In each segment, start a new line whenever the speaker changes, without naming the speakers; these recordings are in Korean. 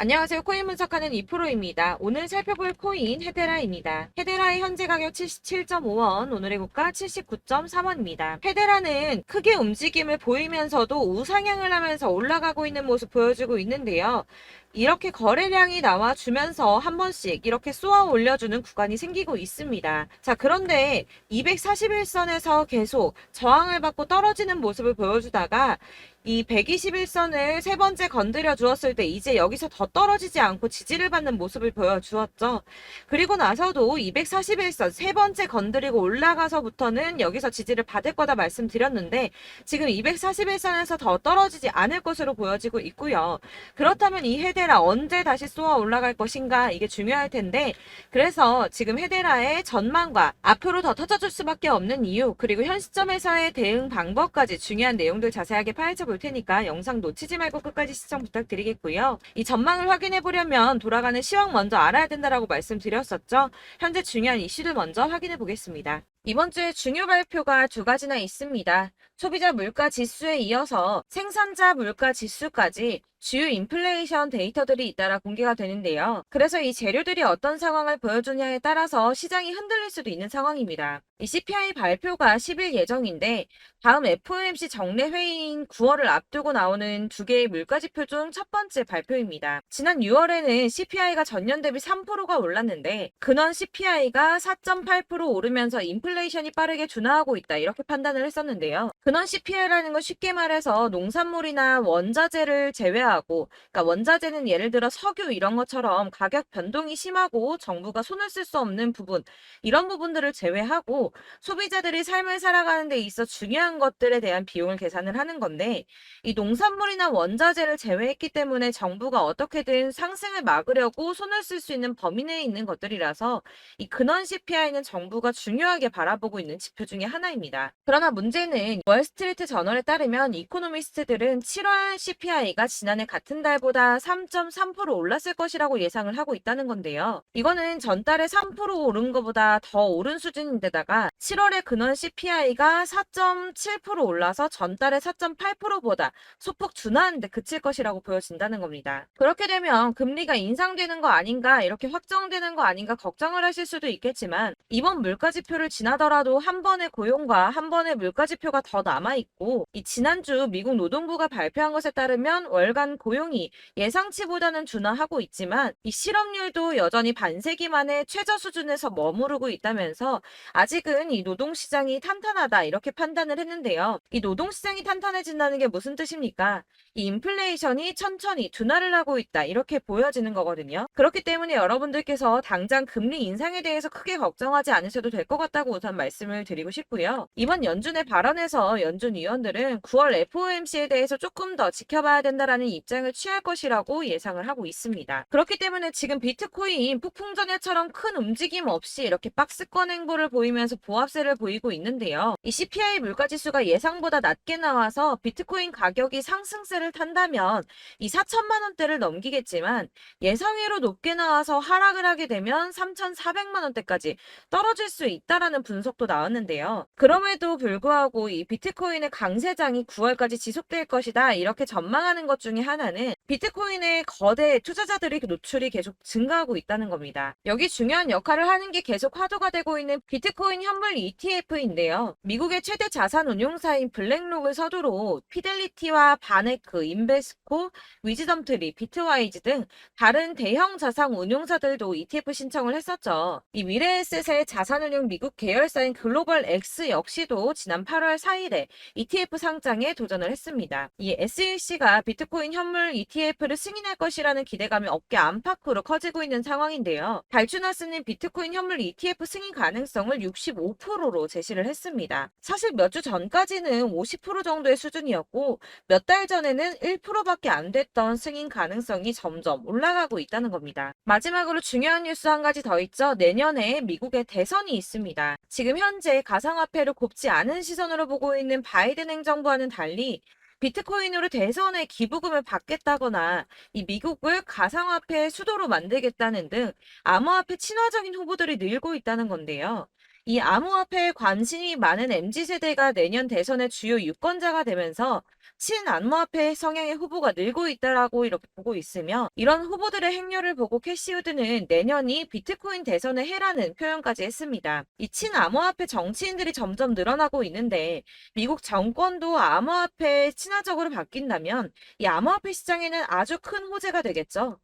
안녕하세요. 코인 분석하는 이프로입니다. 오늘 살펴볼 코인 헤데라입니다. 헤데라의 현재 가격 77.5원, 오늘의 고가 79.3원입니다. 헤데라는 크게 움직임을 보이면서도 우상향을 하면서 올라가고 있는 모습 보여주고 있는데요. 이렇게 거래량이 나와주면서 한 번씩 이렇게 쏘아 올려주는 구간이 생기고 있습니다. 자, 그런데 241선에서 계속 저항을 받고 떨어지는 모습을 보여주다가 이 121선을 세 번째 건드려 주었을 때 이제 여기서 더 떨어지지 않고 지지를 받는 모습을 보여주었죠. 그리고 나서도 241선 세 번째 건드리고 올라가서부터는 여기서 지지를 받을 거다 말씀드렸는데 지금 241선에서 더 떨어지지 않을 것으로 보여지고 있고요. 그렇다면 이 헤데라 언제 다시 쏘아 올라갈 것인가 이게 중요할 텐데 그래서 지금 헤데라의 전망과 앞으로 더 터져줄 수밖에 없는 이유 그리고 현 시점에서의 대응 방법까지 중요한 내용들 자세하게 파헤쳐 볼 테니까 영상 놓치지 말고 끝까지 시청 부탁드리겠고요. 이 전망을 확인해 보려면 돌아가는 시황 먼저 알아야 된다라고 말씀드렸었죠. 현재 중요한 이슈를 먼저 확인해 보겠습니다. 이번 주에 중요 발표가 두 가지나 있습니다. 소비자 물가 지수에 이어서 생산자 물가 지수까지 주요 인플레이션 데이터들이 잇따라 공개가 되는데요. 그래서 이 재료들이 어떤 상황을 보여주냐에 따라서 시장이 흔들릴 수도 있는 상황입니다. 이 CPI 발표가 10일 예정인데 다음 FOMC 정례 회의인 9월을 앞두고 나오는 두 개의 물가지표 중 첫 번째 발표입니다. 지난 6월에는 CPI가 전년 대비 3%가 올랐는데 근원 CPI가 4.8% 오르면서 인플레이션이 빠르게 둔화하고 있다 이렇게 판단을 했었는데요. 근원 CPI라는 건 쉽게 말해서 농산물이나 원자재를 제외하고 그러니까 원자재는 예를 들어 석유 이런 것처럼 가격 변동이 심하고 정부가 손을 쓸 수 없는 부분 이런 부분들을 제외하고 소비자들이 삶을 살아가는 데 있어 중요한 것들에 대한 비용을 계산을 하는 건데 이 농산물이나 원자재를 제외했기 때문에 정부가 어떻게든 상승을 막으려고 손을 쓸 수 있는 범위 내에 있는 것들이라서 이 근원 CPI는 정부가 중요하게 바라보고 있는 지표 중에 하나입니다. 그러나 문제는 월스트리트 저널에 따르면 이코노미스트들은 7월 CPI가 지난해 같은 달보다 3.3% 올랐을 것이라고 예상을 하고 있다는 건데요. 이거는 전달에 3% 오른 것보다 더 오른 수준인데다가 7월에 근원 CPI가 4.7% 올라서 전달에 4.8%보다 소폭 둔화하는데 그칠 것이라고 보여진다는 겁니다. 그렇게 되면 금리가 인상되는 거 아닌가 이렇게 확정되는 거 아닌가 걱정을 하실 수도 있겠지만 이번 물가지표를 지나더라도 한 번의 고용과 한 번의 물가지표가 더 남아있고 이 지난주 미국 노동부가 발표한 것에 따르면 월간 고용이 예상치보다는 둔화하고 있지만 이 실업률도 여전히 반세기 만에 최저 수준에서 머무르고 있다면서 아직은 이 노동시장이 탄탄하다 이렇게 판단을 했는데요. 이 노동시장이 탄탄해진다는 게 무슨 뜻입니까? 이 인플레이션이 천천히 둔화를 하고 있다 이렇게 보여지는 거거든요. 그렇기 때문에 여러분들께서 당장 금리 인상에 대해서 크게 걱정하지 않으셔도 될 것 같다고 우선 말씀을 드리고 싶고요. 이번 연준의 발언에서 연준 위원들은 9월 FOMC에 대해서 조금 더 지켜봐야 된다라는 입장을 취할 것이라고 예상을 하고 있습니다. 그렇기 때문에 지금 비트코인 폭풍 전야처럼 큰 움직임 없이 이렇게 박스권 행보를 보이면서 보합세를 보이고 있는데요. 이 CPI 물가지수가 예상보다 낮게 나와서 비트코인 가격이 상승세를 탄다면 이 4천만 원대를 넘기겠지만 예상외로 높게 나와서 하락을 하게 되면 3,400만 원대까지 떨어질 수 있다라는 분석도 나왔는데요. 그럼에도 불구하고 이 비트코인의 강세장이 9월까지 지속될 것이다 이렇게 전망하는 것 중에 하나는 비트코인의 거대 투자자들이 노출이 계속 증가하고 있다는 겁니다. 여기 중요한 역할을 하는 게 계속 화두가 되고 있는 비트코인 현물 ETF인데요. 미국의 최대 자산 운용사인 블랙록을 서두로 피델리티와 바네크, 인베스코, 위즈덤트리, 비트와이즈 등 다른 대형 자산 운용사들도 ETF 신청을 했었죠. 이 미래에셋의 자산운용 미국 계열사인 글로벌 X 역시도 지난 8월 4일에 ETF 상장에 도전을 했습니다. 이 SEC가 비트코인 현물 ETF를 승인할 것이라는 기대감이 업계 안팎으로 커지고 있는 상황인데요. 발주나스는 비트코인 현물 ETF 승인 가능성을 65%로 제시를 했습니다. 사실 몇 주 전까지는 50% 정도의 수준이었고 몇 달 전에는 1%밖에 안 됐던 승인 가능성이 점점 올라가고 있다는 겁니다. 마지막으로 중요한 뉴스 한 가지 더 있죠. 내년에 미국에 대선이 있습니다. 지금 현재 가상화폐를 곱지 않은 시선으로 보고 있는 바이든 행정부와는 달리 비트코인으로 대선에 기부금을 받겠다거나 이 미국을 가상화폐의 수도로 만들겠다는 등 암호화폐 친화적인 후보들이 늘고 있다는 건데요. 이 암호화폐에 관심이 많은 MZ세대가 내년 대선의 주요 유권자가 되면서 친암호화폐 성향의 후보가 늘고 있다라고 이렇게 보고 있으며, 이런 후보들의 행렬을 보고 캐시우드는 내년이 비트코인 대선의 해라는 표현까지 했습니다. 이 친암호화폐 정치인들이 점점 늘어나고 있는데, 미국 정권도 암호화폐에 친화적으로 바뀐다면 이 암호화폐 시장에는 아주 큰 호재가 되겠죠.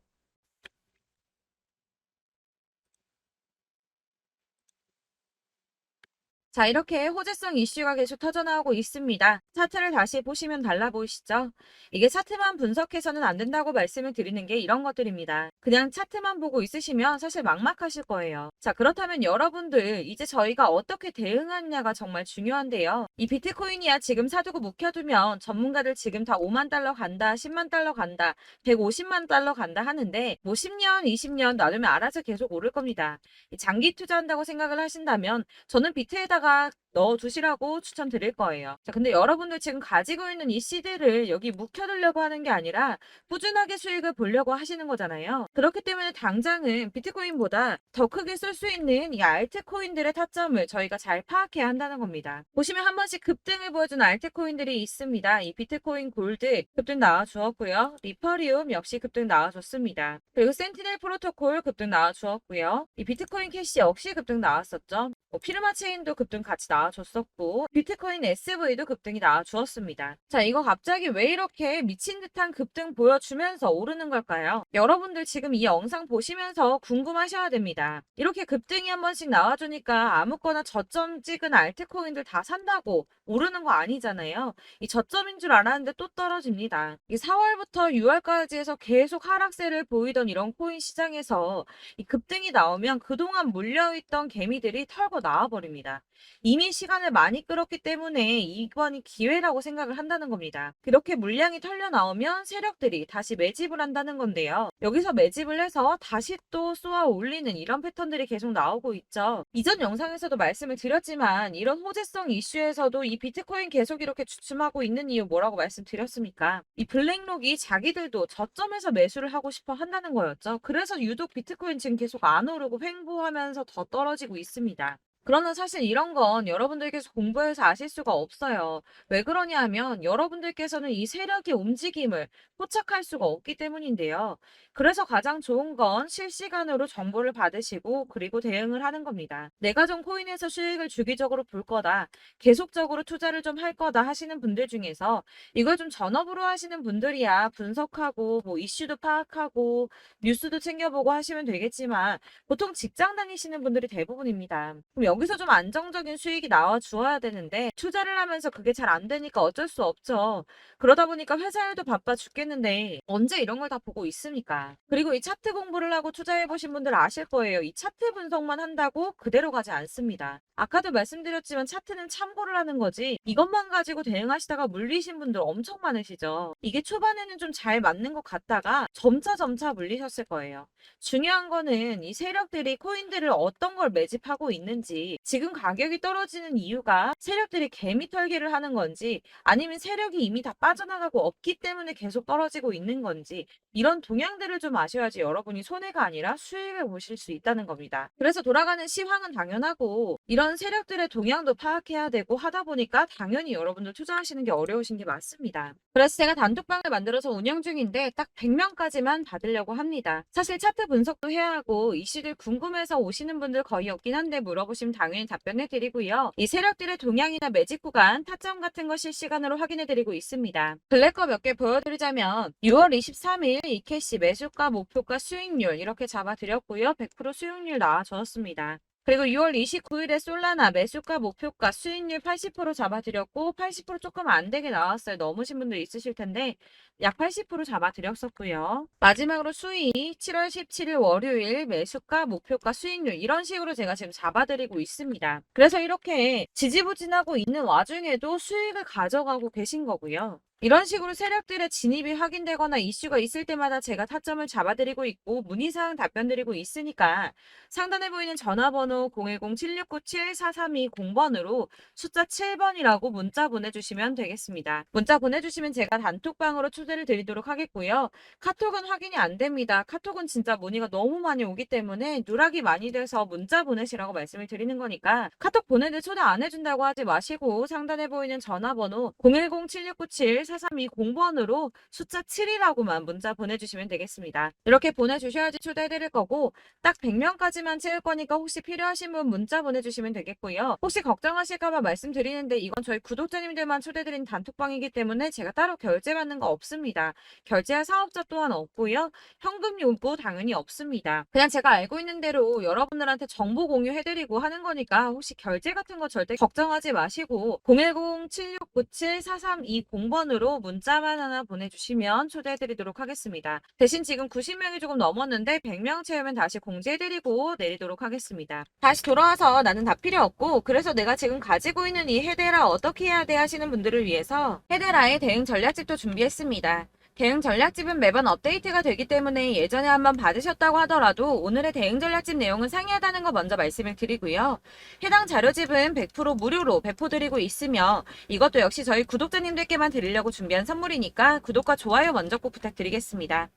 자, 이렇게 호재성 이슈가 계속 터져나오고 있습니다. 차트를 다시 보시면 달라 보이시죠? 이게 차트만 분석해서는 안 된다고 말씀을 드리는 게 이런 것들입니다. 그냥 차트만 보고 있으시면 사실 막막하실 거예요. 자, 그렇다면 여러분들 이제 저희가 어떻게 대응하느냐가 정말 중요한데요. 이 비트코인이야 지금 사두고 묵혀두면 전문가들 지금 다 5만 달러 간다, 10만 달러 간다, 150만 달러 간다 하는데, 뭐 10년, 20년 놔두면 알아서 계속 오를 겁니다. 장기 투자한다고 생각을 하신다면 저는 비트에다가 넣어두시라고 추천드릴 거예요. 자, 근데 여러분들 지금 가지고 있는 이 CD를 여기 묵혀두려고 하는 게 아니라 꾸준하게 수익을 보려고 하시는 거잖아요. 그렇기 때문에 당장은 비트코인보다 더 크게 쓸 수 있는 이 알트코인들의 타점을 저희가 잘 파악해야 한다는 겁니다. 보시면 한 번씩 급등을 보여준 알트코인들이 있습니다. 이 비트코인 골드 급등 나와주었고요. 리퍼리움 역시 급등 나와줬습니다. 그리고 센티넬 프로토콜 급등 나와주었고요. 이 비트코인 캐시 역시 급등 나왔었죠. 피르마 체인도 급등 같이 나와줬었고, 비트코인 SV도 급등이 나와주었습니다. 자, 이거 갑자기 왜 이렇게 미친 듯한 급등 보여주면서 오르는 걸까요? 여러분들 지금 이 영상 보시면서 궁금하셔야 됩니다. 이렇게 급등이 한 번씩 나와주니까 아무거나 저점 찍은 알트코인들 다 산다고 오르는 거 아니잖아요. 이 저점인 줄 알았는데 또 떨어집니다. 이 4월부터 6월까지 해서 계속 하락세를 보이던 이런 코인 시장에서 이 급등이 나오면 그동안 물려있던 개미들이 털고 나와버립니다. 이미 시간을 많이 끌었기 때문에 이번이 기회라고 생각을 한다는 겁니다. 그렇게 물량이 털려 나오면 세력들이 다시 매집을 한다는 건데요. 여기서 매집을 해서 다시 또 쏘아 올리는 이런 패턴들이 계속 나오고 있죠. 이전 영상에서도 말씀을 드렸지만 이런 호재성 이슈에서도 이 비트코인 계속 이렇게 주춤하고 있는 이유 뭐라고 말씀드렸습니까? 이 블랙록이 자기들도 저점에서 매수를 하고 싶어 한다는 거였죠. 그래서 유독 비트코인 지금 계속 안 오르고 횡보하면서 더 떨어지고 있습니다. 그러나 사실 이런 건 여러분들께서 공부해서 아실 수가 없어요. 왜 그러냐 하면 여러분들께서는 이 세력의 움직임을 포착할 수가 없기 때문인데요. 그래서 가장 좋은 건 실시간으로 정보를 받으시고 그리고 대응을 하는 겁니다. 내가 좀 코인에서 수익을 주기적으로 볼 거다, 계속적으로 투자를 좀 할 거다 하시는 분들 중에서 이걸 좀 전업으로 하시는 분들이야 분석하고 뭐 이슈도 파악하고 뉴스도 챙겨보고 하시면 되겠지만, 보통 직장 다니시는 분들이 대부분입니다. 그럼 여기서 좀 안정적인 수익이 나와 주어야 되는데 투자를 하면서 그게 잘 안 되니까 어쩔 수 없죠. 그러다 보니까 회사 일도 바빠 죽겠는데 언제 이런 걸 다 보고 있습니까? 그리고 이 차트 공부를 하고 투자해 보신 분들 아실 거예요. 이 차트 분석만 한다고 그대로 가지 않습니다. 아까도 말씀드렸지만 차트는 참고를 하는 거지 이것만 가지고 대응하시다가 물리신 분들 엄청 많으시죠. 이게 초반에는 좀 잘 맞는 것 같다가 점차 물리셨을 거예요. 중요한 거는 이 세력들이 코인들을 어떤 걸 매집하고 있는지, 지금 가격이 떨어지는 이유가 세력들이 개미 털기를 하는 건지 아니면 세력이 이미 다 빠져나가고 없기 때문에 계속 떨어지고 있는 건지, 이런 동향들을 좀 아셔야지 여러분이 손해가 아니라 수익을 보실 수 있다는 겁니다. 그래서 돌아가는 시황은 당연하고 이런 세력들의 동향도 파악해야 되고 하다 보니까 당연히 여러분들 투자하시는 게 어려우신 게 맞습니다. 그래서 제가 단톡방을 만들어서 운영 중인데 딱 100명까지만 받으려고 합니다. 사실 차트 분석도 해야 하고 이슈들 궁금해서 오시는 분들 거의 없긴 한데 물어보시면 당연히 답변해 드리고요. 이 세력들의 동향이나 매직 구간, 타점 같은 거 실시간으로 확인해 드리고 있습니다. 블랙거 몇 개 보여드리자면 6월 23일 이캐시 매수가, 목표가, 수익률 이렇게 잡아드렸고요. 100% 수익률 나와줬습니다. 그리고 6월 29일에 솔라나 매수가, 목표가, 수익률 80% 잡아드렸고 80% 조금 안 되게 나왔어요. 넘으신 분들 있으실 텐데 약 80% 잡아드렸었고요. 마지막으로 수익 7월 17일 월요일 매수가, 목표가, 수익률 이런 식으로 제가 지금 잡아드리고 있습니다. 그래서 이렇게 지지부진하고 있는 와중에도 수익을 가져가고 계신 거고요. 이런 식으로 세력들의 진입이 확인되거나 이슈가 있을 때마다 제가 타점을 잡아드리고 있고 문의사항 답변드리고 있으니까 상단에 보이는 전화번호 010-7697-4320번으로 숫자 7번이라고 문자 보내주시면 되겠습니다. 문자 보내주시면 제가 단톡방으로 초대를 드리도록 하겠고요. 카톡은 확인이 안 됩니다. 카톡은 진짜 문의가 너무 많이 오기 때문에 누락이 많이 돼서 문자 보내시라고 말씀을 드리는 거니까 카톡 보내는데 초대 안 해준다고 하지 마시고 상단에 보이는 전화번호 010-7697-4320번으로 숫자 7이라고만 문자 보내주시면 되겠습니다. 이렇게 보내주셔야지 초대해드릴 거고 딱 100명까지만 채울 거니까 혹시 필요하신 분 문자 보내주시면 되겠고요. 혹시 걱정하실까봐 말씀드리는데 이건 저희 구독자님들만 초대드린 단톡방이기 때문에 제가 따로 결제받는 거 없습니다. 결제할 사업자 또한 없고요. 현금 요구 당연히 없습니다. 그냥 제가 알고 있는 대로 여러분들한테 정보 공유해드리고 하는 거니까 혹시 결제 같은 거 절대 걱정하지 마시고 010-7697-4320번으로 문자만 하나 보내주시면 초대해드리도록 하겠습니다. 대신 지금 90명이 조금 넘었는데 100명 채우면 다시 공지해드리고 내리도록 하겠습니다. 다시 돌아와서 나는 다 필요 없고 그래서 내가 지금 가지고 있는 이 헤데라 어떻게 해야 돼 하시는 분들을 위해서 헤데라의 대응 전략집도 준비했습니다. 대응 전략집은 매번 업데이트가 되기 때문에 예전에 한번 받으셨다고 하더라도 오늘의 대응 전략집 내용은 상이하다는 거 먼저 말씀을 드리고요. 해당 자료집은 100% 무료로 배포드리고 있으며 이것도 역시 저희 구독자님들께만 드리려고 준비한 선물이니까 구독과 좋아요 먼저 꼭 부탁드리겠습니다.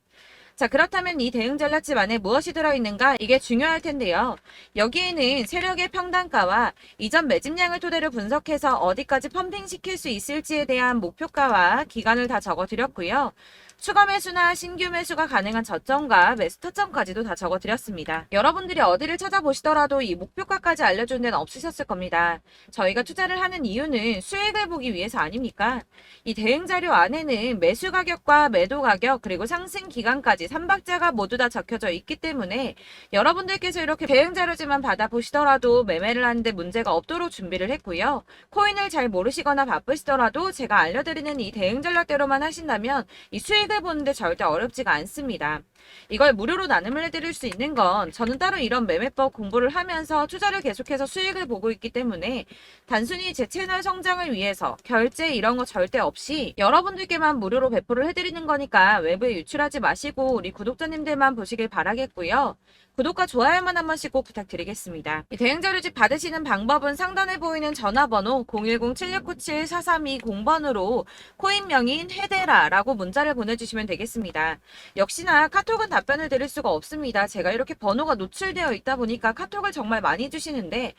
자, 그렇다면 이 대응 전략집 안에 무엇이 들어있는가? 이게 중요할 텐데요. 여기에는 세력의 평단가와 이전 매집량을 토대로 분석해서 어디까지 펌핑시킬 수 있을지에 대한 목표가와 기간을 다 적어드렸고요. 추가 매수나 신규 매수가 가능한 저점과 매수 타점까지도 다 적어드렸습니다. 여러분들이 어디를 찾아보시더라도 이 목표가까지 알려준 데는 없으셨을 겁니다. 저희가 투자를 하는 이유는 수익을 보기 위해서 아닙니까? 이 대응 자료 안에는 매수 가격과 매도 가격 그리고 상승 기간까지 3박자가 모두 다 적혀져 있기 때문에 여러분들께서 이렇게 대응 자료지만 받아보시더라도 매매를 하는데 문제가 없도록 준비를 했고요. 코인을 잘 모르시거나 바쁘시더라도 제가 알려드리는 이 대응 전략대로만 하신다면 이 수익을 보는데 절대 어렵지가 않습니다. 이걸 무료로 나눔을 해드릴 수 있는 건 저는 따로 이런 매매법 공부를 하면서 투자를 계속해서 수익을 보고 있기 때문에 단순히 제 채널 성장을 위해서 결제 이런 거 절대 없이 여러분들께만 무료로 배포를 해드리는 거니까 외부에 유출하지 마시고 우리 구독자님들만 보시길 바라겠고요. 구독과 좋아요만 한 번씩 꼭 부탁드리겠습니다. 이 대응 자료집 받으시는 방법은 상단에 보이는 전화번호 010-7697-4320번으로 코인명인 헤데라라고 문자를 보내주시면 되겠습니다. 역시나 카톡은 답변을 드릴 수가 없습니다. 제가 이렇게 번호가 노출되어 있다 보니까 카톡을 정말 많이 주시는데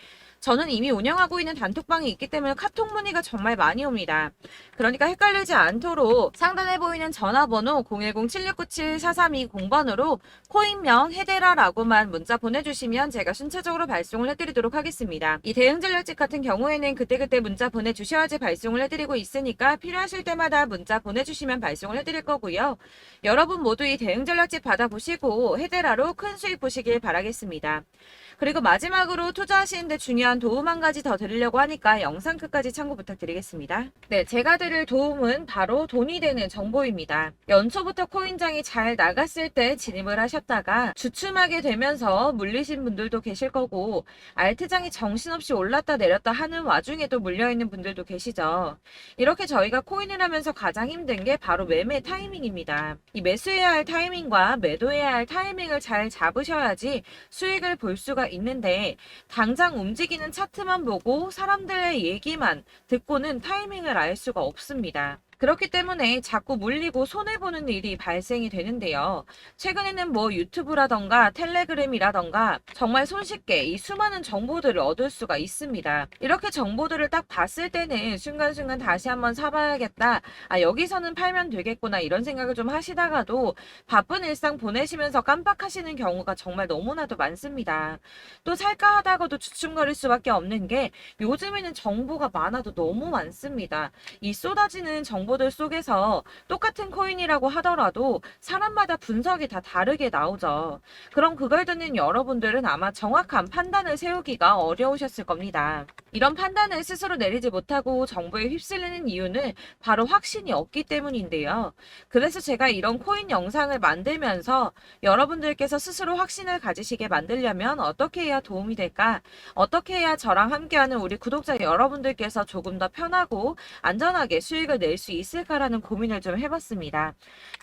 저는 이미 운영하고 있는 단톡방이 있기 때문에 카톡 문의가 정말 많이 옵니다. 그러니까 헷갈리지 않도록 상단에 보이는 전화번호 010-7697-4320번으로 코인명 헤데라라고만 문자 보내주시면 제가 순차적으로 발송을 해드리도록 하겠습니다. 이 대응 전략집 같은 경우에는 그때그때 문자 보내주셔야지 발송을 해드리고 있으니까 필요하실 때마다 문자 보내주시면 발송을 해드릴 거고요. 여러분 모두 이 대응 전략집 받아보시고 헤데라로 큰 수익 보시길 바라겠습니다. 그리고 마지막으로 투자하시는데 중요한 도움 한 가지 더 드리려고 하니까 영상 끝까지 참고 부탁드리겠습니다. 네, 제가 드릴 도움은 바로 돈이 되는 정보입니다. 연초부터 코인장이 잘 나갔을 때 진입을 하셨다가 주춤하게 되면서 물리신 분들도 계실 거고 알트장이 정신없이 올랐다 내렸다 하는 와중에도 물려있는 분들도 계시죠. 이렇게 저희가 코인을 하면서 가장 힘든 게 바로 매매 타이밍입니다. 이 매수해야 할 타이밍과 매도해야 할 타이밍을 잘 잡으셔야지 수익을 볼 수가 있는데 당장 움직이는 차트만 보고 사람들의 얘기만 듣고는 타이밍을 알 수가 없습니다. 그렇기 때문에 자꾸 물리고 손해보는 일이 발생이 되는데요. 최근에는 뭐 유튜브라던가 텔레그램이라던가 정말 손쉽게 이 수많은 정보들을 얻을 수가 있습니다. 이렇게 정보들을 딱 봤을 때는 순간순간 다시 한번 사봐야겠다. 아, 여기서는 팔면 되겠구나 이런 생각을 좀 하시다가도 바쁜 일상 보내시면서 깜빡하시는 경우가 정말 너무나도 많습니다. 또 살까 하다가도 주춤거릴 수밖에 없는 게 요즘에는 정보가 많아도 너무 많습니다. 이 쏟아지는 정보들 속에서 똑같은 코인이라고 하더라도 사람마다 분석이 다 다르게 나오죠. 그럼 그걸 듣는 여러분들은 아마 정확한 판단을 세우기가 어려우셨을 겁니다. 이런 판단을 스스로 내리지 못하고 정보에 휩쓸리는 이유는 바로 확신이 없기 때문인데요. 그래서 제가 이런 코인 영상을 만들면서 여러분들께서 스스로 확신을 가지시게 만들려면 어떻게 해야 도움이 될까? 어떻게 해야 저랑 함께하는 우리 구독자 여러분들께서 조금 더 편하고 안전하게 수익을 낼 수 있을까라는 고민을 좀 해봤습니다.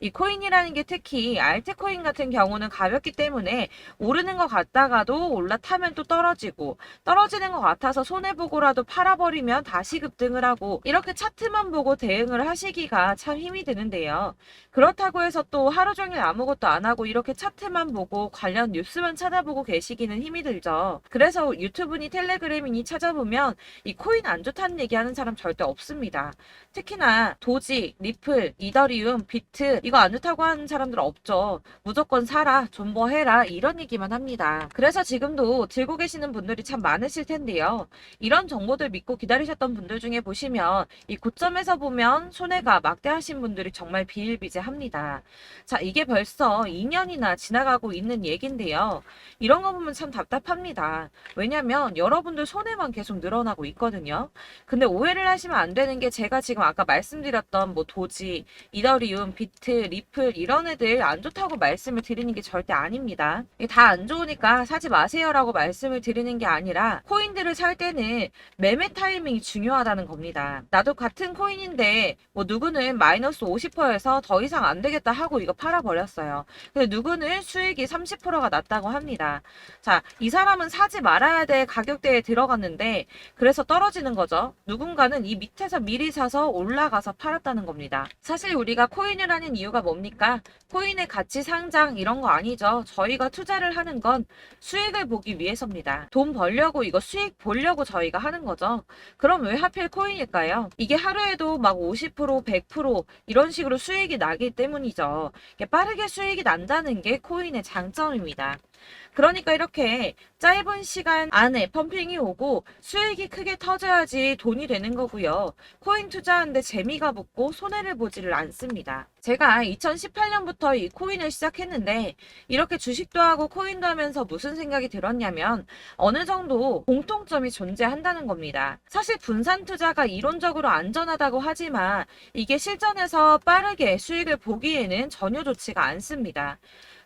이 코인이라는 게 특히 알트코인 같은 경우는 가볍기 때문에 오르는 것 같다가도 올라타면 또 떨어지고, 떨어지는 것 같아서 손해보고라도 팔아버리면 다시 급등을 하고, 이렇게 차트만 보고 대응을 하시기가 참 힘이 드는데요. 그렇다고 해서 또 하루 종일 아무것도 안 하고 이렇게 차트만 보고 관련 뉴스만 찾아보고 계시기는 힘이 들죠. 그래서 유튜브니 텔레그램이니 찾아보면 이 코인 안 좋다는 얘기하는 사람 절대 없습니다. 특히나 도지, 리플, 이더리움, 비트 이거 안 좋다고 하는 사람들 없죠. 무조건 사라, 존버해라 이런 얘기만 합니다. 그래서 지금도 들고 계시는 분들이 참 많으실 텐데요. 이런 정보들 믿고 기다리셨던 분들 중에 보시면 이 고점에서 보면 손해가 막대하신 분들이 정말 비일비재합니다. 자, 이게 벌써 2년이나 지나가고 있는 얘긴데요. 이런 거 보면 참 답답합니다. 왜냐면 여러분들 손해만 계속 늘어나고 있거든요. 근데 오해를 하시면 안 되는 게 제가 지금 아까 말씀드렸던 뭐 도지, 이더리움, 비트, 리플 이런 애들 안 좋다고 말씀을 드리는 게 절대 아닙니다. 다 안 좋으니까 사지 마세요라고 말씀을 드리는 게 아니라 코인들을 살 때는 매매 타이밍이 중요하다는 겁니다. 나도 같은 코인인데 뭐 누구는 마이너스 50%에서 더 이상 안 되겠다 하고 이거 팔아버렸어요. 근데 누구는 수익이 30%가 났다고 합니다. 자, 이 사람은 사지 말아야 될 가격대에 들어갔는데 그래서 떨어지는 거죠. 누군가는 이 밑에서 미리 사서 올라가서 팔았다는 겁니다. 사실 우리가 코인을 하는 이유가 뭡니까? 코인의 가치 상장 이런 거 아니죠. 저희가 투자를 하는 건 수익을 보기 위해서입니다. 돈 벌려고 이거 수익 보려고 저희가 하는 거죠. 그럼 왜 하필 코인일까요? 이게 하루에도 막 50%, 100% 이런 식으로 수익이 나기 때문이죠. 빠르게 수익이 난다는 게 코인의 장점입니다. 그러니까 이렇게 짧은 시간 안에 펌핑이 오고 수익이 크게 터져야지 돈이 되는 거고요. 코인 투자하는데 재미가 붙고 손해를 보지를 않습니다. 제가 2018년부터 이 코인을 시작했는데 이렇게 주식도 하고 코인도 하면서 무슨 생각이 들었냐면 어느 정도 공통점이 존재한다는 겁니다. 사실 분산 투자가 이론적으로 안전하다고 하지만 이게 실전에서 빠르게 수익을 보기에는 전혀 좋지가 않습니다.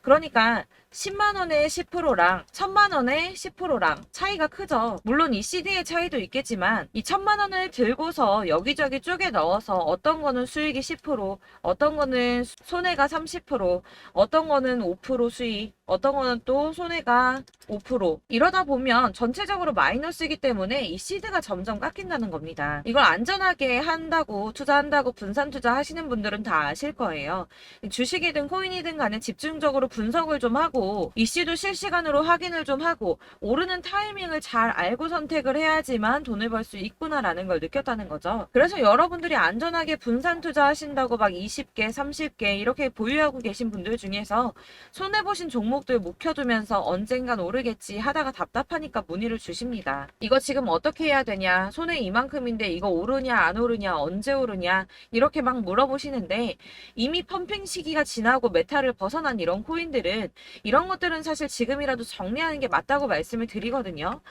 그러니까 10만 원의 10%랑 1000만 원의 10%랑 차이가 크죠. 물론 이 CD의 차이도 있겠지만 이 1000만 원을 들고서 여기저기 쪼개 넣어서 어떤 거는 수익이 10%, 어떤 거는 손해가 30%, 어떤 거는 5% 수익, 어떤 거는 또 손해가 5% 이러다 보면 전체적으로 마이너스이기 때문에 이 시드가 점점 깎인다는 겁니다. 이걸 안전하게 한다고 투자한다고 분산 투자하시는 분들은 다 아실 거예요. 주식이든 코인이든 간에 집중적으로 분석을 좀 하고 이슈도 실시간으로 확인을 좀 하고 오르는 타이밍을 잘 알고 선택을 해야지만 돈을 벌 수 있구나라는 걸 느꼈다는 거죠. 그래서 여러분들이 안전하게 분산 투자하신다고 막 20개, 30개 이렇게 보유하고 계신 분들 중에서 손해보신 종목들 묵혀두면서 언젠간 오르겠지 하다가 답답하니까 문의를 주십니다. 이거 지금 어떻게 해야 되냐? 손해 이만큼인데 이거 오르냐 안 오르냐 언제 오르냐 이렇게 막 물어보시는데 이미 펌핑 시기가 지나고 메타를 벗어난 이런 코인들은 이런 것들은 사실 지금이라도 정리하는 게 맞다고 말씀을 드리거든요.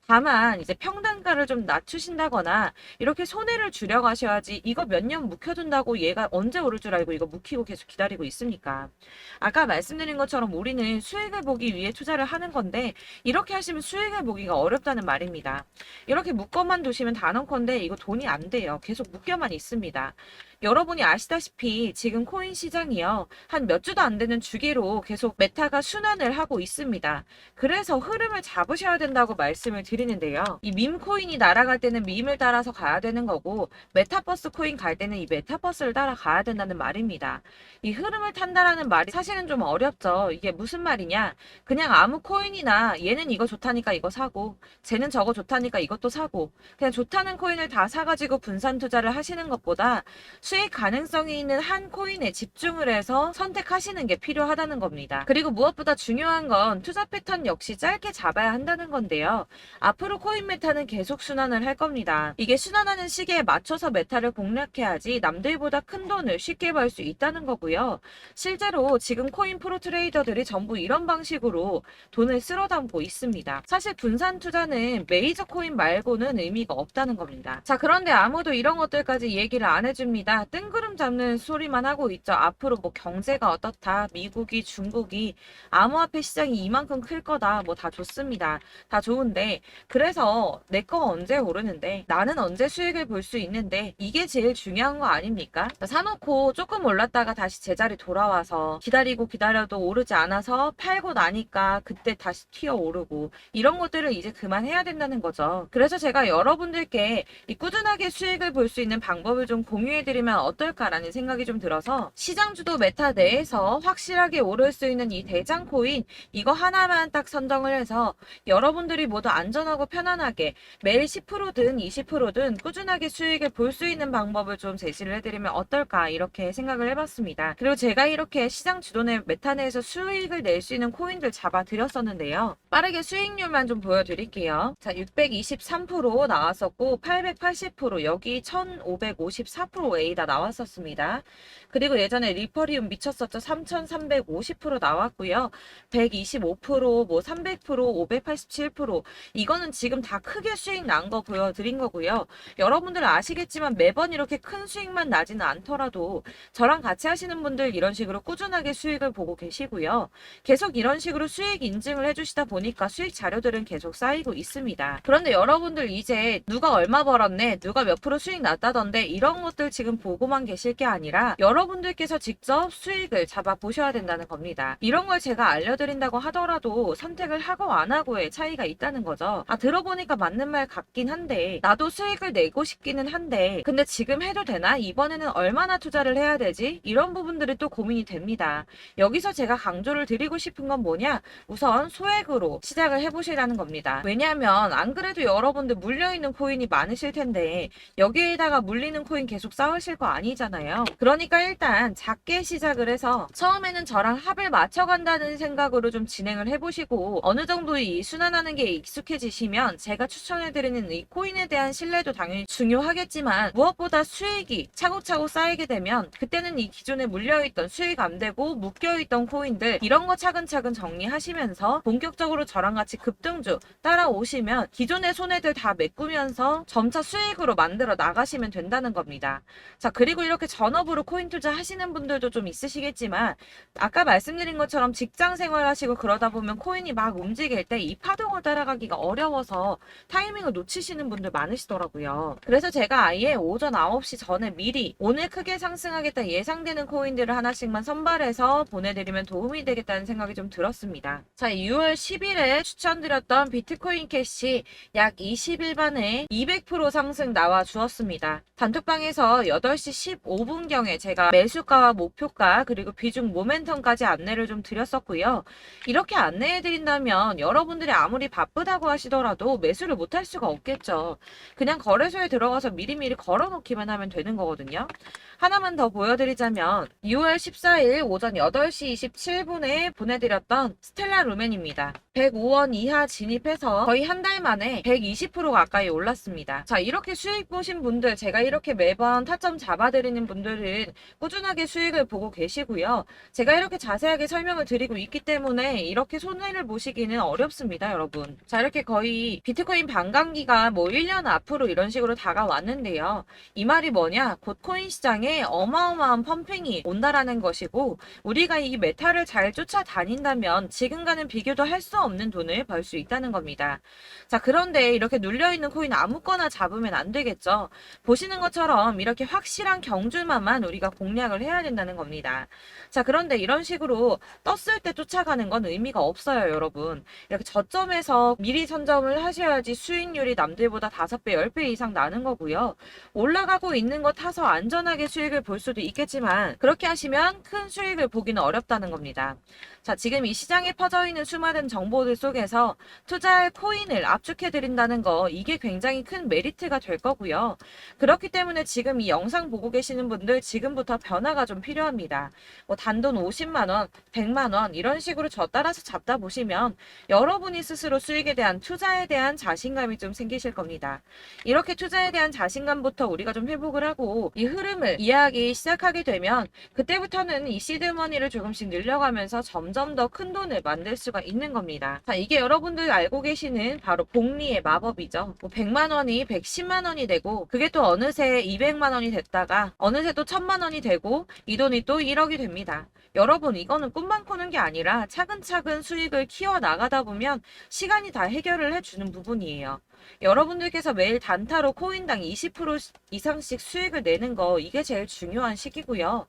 다만 이제 평단가를 좀 낮추신다거나 이렇게 손해를 줄여가셔야지 이거 몇 년 묵혀둔다고 얘가 언제 오를 줄 알고 이거 묵히고 계속 기다리고 있습니까? 아까 말씀드린 것처럼 우리는 수익을 보기 위해 투자를 하는 건데 이렇게 하시면 수익을 보기가 어렵다는 말입니다. 이렇게 묶어만 두시면 단언컨대 이거 돈이 안 돼요. 계속 묶여만 있습니다. 여러분이 아시다시피 지금 코인 시장이요. 한 몇 주도 안 되는 주기로 계속 메타가 순환을 하고 있습니다. 그래서 흐름을 잡으셔야 된다고 말씀을 드리는데요. 이 밈 코인이 날아갈 때는 밈을 따라서 가야 되는 거고 메타버스 코인 갈 때는 이 메타버스를 따라가야 된다는 말입니다. 이 흐름을 탄다라는 말이 사실은 좀 어렵죠. 이게 무슨 말이냐? 그냥 아무 코인이나 얘는 이거 좋다니까 이거 사고 쟤는 저거 좋다니까 이것도 사고 그냥 좋다는 코인을 다 사가지고 분산 투자를 하시는 것보다 수익 가능성이 있는 한 코인에 집중을 해서 선택하시는 게 필요하다는 겁니다. 그리고 무엇보다 중요한 건 투자 패턴 역시 짧게 잡아야 한다는 건데요. 앞으로 코인 메타는 계속 순환을 할 겁니다. 이게 순환하는 시기에 맞춰서 메타를 공략해야지 남들보다 큰 돈을 쉽게 벌 수 있다는 거고요. 실제로 지금 코인 프로 트레이더들이 전부 이런 방식으로 돈을 쓸어 담고 있습니다. 사실 분산 투자는 메이저 코인 말고는 의미가 없다는 겁니다. 자, 그런데 아무도 이런 것들까지 얘기를 안 해줍니다. 뜬구름 잡는 소리만 하고 있죠. 앞으로 뭐 경제가 어떻다, 미국이, 중국이, 암호화폐 시장이 이만큼 클 거다, 뭐 다 좋습니다. 다 좋은데 그래서 내 거 언제 오르는데 나는 언제 수익을 볼 수 있는데 이게 제일 중요한 거 아닙니까? 사놓고 조금 올랐다가 다시 제자리 돌아와서 기다리고 기다려도 오르지 않아서 팔고 나니까 그때 다시 튀어 오르고 이런 것들을 이제 그만해야 된다는 거죠. 그래서 제가 여러분들께 이 꾸준하게 수익을 볼 수 있는 방법을 좀 공유해드리면 어떨까라는 생각이 좀 들어서 시장주도 메타 내에서 확실하게 오를 수 있는 이 대장 코인 이거 하나만 딱 선정을 해서 여러분들이 모두 안전하고 편안하게 매일 10%든 20%든 꾸준하게 수익을 볼 수 있는 방법을 좀 제시를 해드리면 어떨까 이렇게 생각을 해봤습니다. 그리고 제가 이렇게 시장 주도내 메타 내에서 수익을 낼 수 있는 코인들 잡아드렸었는데요. 빠르게 수익률만 좀 보여드릴게요. 자, 623% 나왔었고 880% 여기 1554%A다 나왔었습니다. 그리고 예전에 리퍼리움 미쳤었죠. 3350% 나왔고요. 125%, 뭐 300%, 587% 이거는 지금 다 크게 수익 난 거 보여드린 거고요. 여러분들 아시겠지만 매번 이렇게 큰 수익만 나지는 않더라도 저랑 같이 하시는 분들 이런 식으로 꾸준하게 수익을 보고 계시고요. 계속 이런 식으로 수익 인증을 해주시다 보니까 수익 자료들은 계속 쌓이고 있습니다. 그런데 여러분들 이제 누가 얼마 벌었네, 누가 몇 프로 수익 났다던데 이런 것들 지금 보고만 계실 게 아니라 여러분들께서 직접 수익을 잡아 보셔야 된다는 겁니다. 이런 걸 제가 알려드린다고 하더라도 선택을 하고 안 하고의 차이가 있다는 거죠. 들어보니까 맞는 말 같긴 한데 나도 수익을 내고 싶기는 한데 근데 지금 해도 되나? 이번에는 얼마나 투자를 해야 되지? 이런 부분들이 또 고민이 됩니다. 여기서 제가 강조를 드리고 싶은 건 뭐냐? 우선 소액으로 시작을 해보시라는 겁니다. 왜냐하면 안 그래도 여러분들 물려있는 코인이 많으실 텐데 여기에다가 물리는 코인 계속 쌓으실 거 아니잖아요. 그러니까 일단 작게 시작을 해서 처음에는 저랑 합을 맞춰간다는 생각으로 좀 진행을 해보시고 어느 정도 이 순환하는 게 익숙해지시면 제가 추천해드리는 이 코인에 대한 신뢰도 당연히 중요하겠지만 무엇보다 수익이 차곡차곡 쌓이게 되면 그때는 이 기존에 물려있던 수익 안 되고 묶여있던 코인들 이런 거 차근차근 정리하시면서 본격적으로 저랑 같이 급등주 따라오시면 기존의 손해들 다 메꾸면서 점차 수익으로 만들어 나가시면 된다는 겁니다. 자, 그리고 이렇게 전업으로 코인 투자 하시는 분들도 좀 있으시겠지만 아까 말씀드린 것처럼 직장 생활하시고 그러다 보면 코인이 막 움직일 때 이 파동을 따라가기가 어려워서 타이밍을 놓치시는 분들 많으시더라고요. 그래서 제가 아예 오전 9시 전에 미리 오늘 크게 상승하겠다 예상되는 코인들을 하나씩만 선발해서 보내드리면 도움이 되겠다는 생각이 좀 들었습니다. 자, 6월 10일에 추천드렸던 비트코인 캐시 약 20일 만에 200% 상승 나와 주었습니다. 단톡방에서 8시 15분경에 제가 매수가와 목표가 그리고 비중 모멘텀까지 안내를 좀 드렸었고요. 이렇게 안내해드린다면 여러분들이 아무리 바쁘다고 하시더라도 매수를 못할 수가 없겠죠. 그냥 거래소에 들어가서 미리미리 걸어놓기만 하면 되는 거거든요. 하나만 더 보여드리자면 6월 14일 오전 8시 27분에 보내드렸던 스텔라 루멘입니다. 105원 이하 진입해서 거의 한 달 만에 120% 가까이 올랐습니다. 자, 이렇게 수익 보신 분들 제가 이렇게 매번 타점 잡아드리는 분들은 꾸준하게 수익을 보고 계시고요. 제가 이렇게 자세하게 설명을 드리고 있기 때문에 이렇게 손해를 보시기는 어렵습니다, 여러분. 자, 이렇게 거의 비트코인 반감기가 뭐 1년 앞으로 이런 식으로 다가왔는데요. 이 말이 뭐냐? 곧 코인 시장에 어마어마한 펌핑이 온다라는 것이고 우리가 이 메타를 잘 쫓아다닌다면 지금과는 비교도 할 수 없는 돈을 벌 수 있다는 겁니다. 자, 그런데 이렇게 눌려있는 코인 아무거나 잡으면 안 되겠죠. 보시는 것처럼 이렇게 확실한 경주만만 우리가 공략을 해야 된다는 겁니다. 자, 그런데 이런 식으로 떴을 때 쫓아가는 건 의미가 없어요, 여러분. 이렇게 저점에서 미리 선점을 하셔야지 수익률이 남들보다 5배, 10배 이상 나는 거고요. 올라가고 있는 거 타서 안전하게 수익을 볼 수도 있겠지만 그렇게 하시면 큰 수익을 보기는 어렵다는 겁니다. 자, 지금 이 시장에 퍼져 있는 수많은 정보들 속에서 투자할 코인을 압축해드린다는 거 이게 굉장히 큰 메리트가 될 거고요. 그렇기 때문에 지금 이 영상 보고 계시는 분들 지금부터 변화가 좀 필요합니다. 뭐 단돈 50만원, 100만원 이런 식으로 저 따라서 잡다 보시면 여러분이 스스로 수익에 대한 투자에 대한 자신감이 좀 생기실 겁니다. 이렇게 투자에 대한 자신감부터 우리가 좀 회복을 하고 이 흐름을 이해하기 시작하게 되면 그때부터는 이 시드머니를 조금씩 늘려가면서 점점 더 큰 돈을 만들 수가 있는 겁니다. 자, 이게 여러분들 알고 계시는 바로 복리의 마법이죠. 뭐 100만원이 110만원이 되고 그게 또 어느새 200만원이 됐다가 어느새 또 1000만원이 되고 이 돈이 또 1억이 됩니다. 여러분 이거는 꿈만 꾸는 게 아니라 차근차근 수익을 키워 나가다 보면 시간이 다 해결을 해결을 해주는 부분이에요. 여러분들께서 매일 단타로 코인당 20% 이상씩 수익을 내는 거 이게 제일 중요한 시기고요.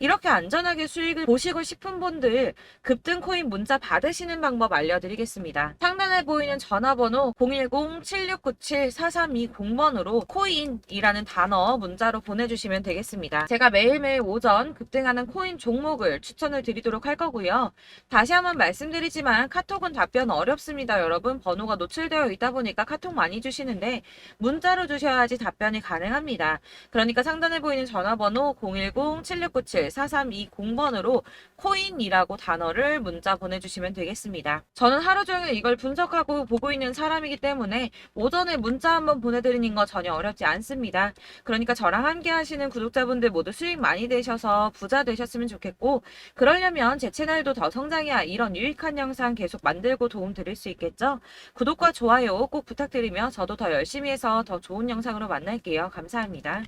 이렇게 안전하게 수익을 보시고 싶은 분들 급등 코인 문자 받으시는 방법 알려드리겠습니다. 상단에 보이는 전화번호 010-7697-4320번으로 코인이라는 단어 문자로 보내주시면 되겠습니다. 제가 매일매일 오전 급등하는 코인 종목을 추천을 드리도록 할 거고요. 다시 한번 말씀드리지만 카톡은 답변 어렵습니다. 여러분 번호가 노출되어 있다 보니까 카톡 많이 주시는데 문자로 주셔야지 답변이 가능합니다. 그러니까 상단에 보이는 전화번호 010-7697-4320번으로 코인이라고 단어를 문자 보내주시면 되겠습니다. 저는 하루 종일 이걸 분석하고 보고 있는 사람이기 때문에 오전에 문자 한번 보내드리는 거 전혀 어렵지 않습니다. 그러니까 저랑 함께 하시는 구독자분들 모두 수익 많이 되셔서 부자 되셨으면 좋겠고, 그러려면 제 채널도 더 성장해야 이런 유익한 영상 계속 만들고 도움 드릴 수 있겠죠? 구독과 좋아요 꼭 부탁드리며 저도 더 열심히 해서 더 좋은 영상으로 만날게요. 감사합니다.